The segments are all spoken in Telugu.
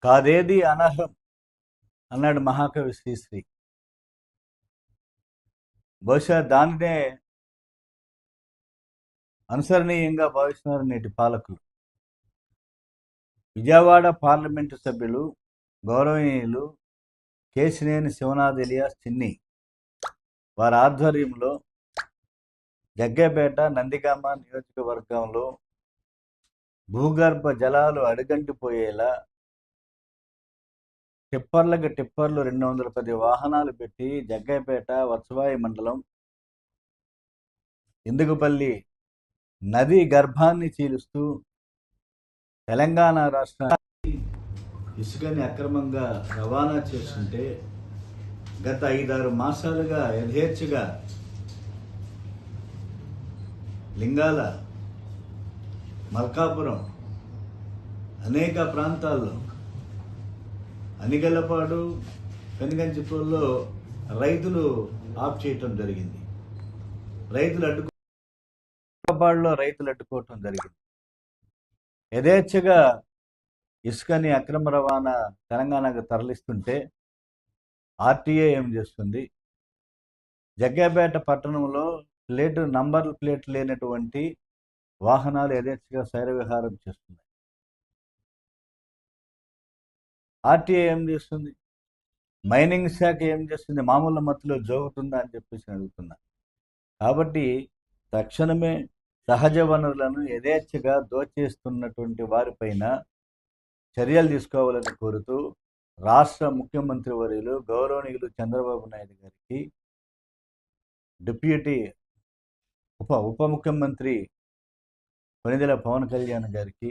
కాదేది అనర్హం అన్నాడు మహాకవి శ్రీశ్రీ. బహుశా దానినే అనుసరణీయంగా భావిస్తున్నారు నేటి పాలకులు. విజయవాడ పార్లమెంటు సభ్యులు గౌరవనీయులు కేశినేని శివనాథ్ ఎలియాస్ చిన్ని వారి ఆధ్వర్యంలో జగ్గైపేట నందిగామ నియోజకవర్గంలో భూగర్భ జలాలు అడుగంటిపోయేలా టిప్పర్లకు టిప్పర్లు 210 వాహనాలు పెట్టి జగ్గైపేట వత్సవాయి మండలం ఇందుకుపల్లి నదీ గర్భాన్ని చీలుస్తూ తెలంగాణ రాష్ట్రానికి ఇసుకని అక్రమంగా రవాణా చేస్తుంటే గత 5-6 మాసాలుగా యథేచ్ఛగా లింగాల, మల్కాపురం అనేక ప్రాంతాల్లో అనిగలపాడు, పెనుగంచిపూర్లో రైతులు ఆఫ్ చేయటం జరిగింది. రైతులు అడ్డుకోవటం జరిగింది. యథేచ్ఛగా ఇసుకని అక్రమ రవాణా తెలంగాణకు తరలిస్తుంటే ఆర్టీఏ ఏం చేస్తుంది? జగ్గైపేట పట్టణంలో నంబర్ ప్లేట్ లేనటువంటి వాహనాలు యథేచ్ఛగా శైర విహారం చేస్తున్నాయి. ఆర్టీఏ ఏం చేస్తుంది? మైనింగ్ శాఖ ఏం చేస్తుంది? మామూలు మత్తులో జోగుతుందా అని చెప్పేసి అడుగుతున్నా. కాబట్టి తక్షణమే సహజ వనరులను యథేచ్ఛగా దోచేస్తున్నటువంటి వారిపైన చర్యలు తీసుకోవాలని కోరుతూ రాష్ట్ర ముఖ్యమంత్రి వర్యులు గౌరవనీయులు చంద్రబాబు నాయుడు గారికి, డిప్యూటీ ఉప ముఖ్యమంత్రి కొనిదెల పవన్ కళ్యాణ్ గారికి,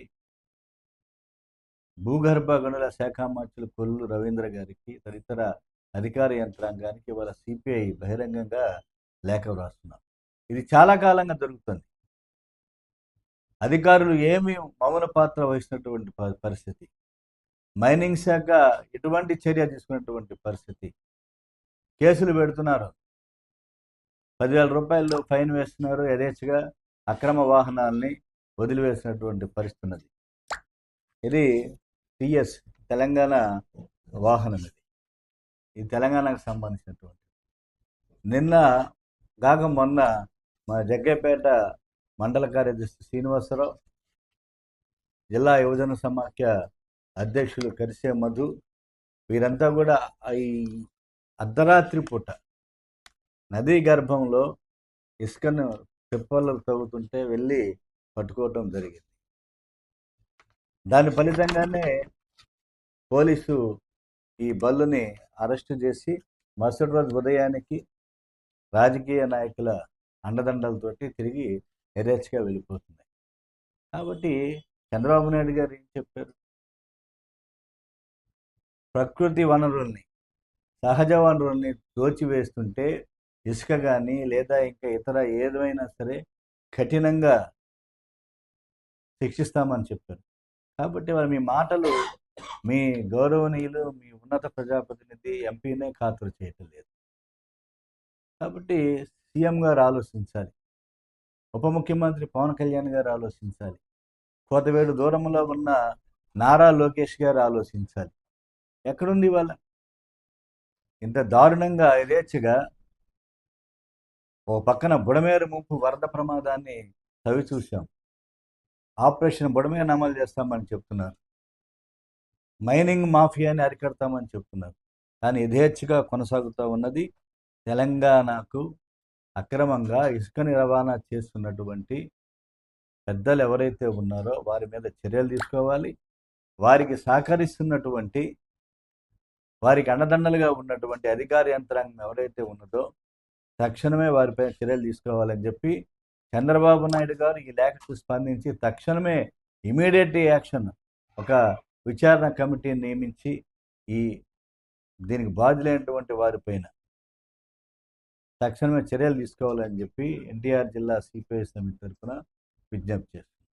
భూగర్భ గనుల శాఖ మంత్రులు కొల్లు రవీంద్ర గారికి, తదితర అధికార యంత్రాంగానికి వాళ్ళ సిపిఐ బహిరంగంగా లేఖ వ్రాస్తున్నారు. ఇది చాలా కాలంగా జరుగుతుంది. అధికారులు ఏమీ మౌన పాత్ర వహిస్తున్నటువంటి పరిస్థితి, మైనింగ్ శాఖ ఎటువంటి చర్య తీసుకున్నటువంటి పరిస్థితి, కేసులు పెడుతున్నారు, 10,000 రూపాయలు ఫైన్ వేస్తున్నారు, యథేచ్ఛగా అక్రమ వాహనాల్ని వదిలివేసినటువంటి పరిస్థితి ఉన్నది. ఇది టిఎస్ తెలంగాణ వాహనం. ఇది తెలంగాణకు సంబంధించినటువంటి. నిన్న మొన్న మా జగ్గైపేట మండల కార్యదర్శి శ్రీనివాసరావు, జిల్లా యువజన సమాఖ్య అధ్యక్షులు కరిసే మధు, వీరంతా కూడా ఈ అర్ధరాత్రి పూట నదీ గర్భంలో ఇసుకను తిప్పలు తవ్వుతుంటే వెళ్ళి పట్టుకోవటం జరిగింది. దాని ఫలితంగానే పోలీసు ఈ బల్లుని అరెస్టు చేసి మరుసటి రోజు ఉదయానికి రాజకీయ నాయకుల అండదండలతోటి తిరిగి యథేచ్ఛగా వెళ్ళిపోతున్నాయి. కాబట్టి చంద్రబాబు నాయుడు గారు ఏం చెప్పారు? ప్రకృతి వనరుల్ని, సహజ వనరుల్ని దోచివేస్తుంటే ఇసుక కానీ లేదా ఇంకా ఇతర ఏదైనా సరే కఠినంగా శిక్షిస్తామని చెప్పారు. కాబట్టి వాళ్ళు మీ మాటలు, మీ గౌరవనీయులు, మీ ఉన్నత ప్రజాప్రతినిధి ఎంపీనే ఖాతరు చేయటం లేదు. కాబట్టి సీఎం గారు ఆలోచించాలి, ఉప ముఖ్యమంత్రి పవన్ కళ్యాణ్ గారు ఆలోచించాలి, కోతవేడు దూరంలో ఉన్న నారా లోకేష్ గారు ఆలోచించాలి. ఎక్కడుంది వాళ్ళ ఇంత దారుణంగా యథేచ్ఛగా ఓ పక్కన బుడమేరు ముంపు వరద ప్రమాదాన్ని చవి చూశాం. ఆపరేషన్ బుడమేరు అమలు చేస్తామని చెప్తున్నారు, మైనింగ్ మాఫియాని అరికడతామని చెప్తున్నారు. కానీ యథేచ్ఛగా కొనసాగుతూ ఉన్నది. తెలంగాణకు అక్రమంగా ఇసుకని రవాణా చేస్తున్నటువంటి పెద్దలు ఎవరైతే ఉన్నారో వారి మీద చర్యలు తీసుకోవాలి. వారికి సహకరిస్తున్నటువంటి, వారికి అండదండలుగా ఉన్నటువంటి అధికార యంత్రాంగం ఎవరైతే ఉన్నదో తక్షణమే వారిపై చర్యలు తీసుకోవాలని చెప్పి చంద్రబాబు నాయుడు గారు ఈ లేఖకు స్పందించి తక్షణమే ఇమీడియట్ యాక్షన్, ఒక విచారణ కమిటీని నియమించి దీనికి బాధ్యులైనటువంటి వారిపైన తక్షణమే చర్యలు తీసుకోవాలని చెప్పి ఎన్టీఆర్ జిల్లా సిపిఐ సమితి తరఫున విజ్ఞప్తి చేస్తున్నారు.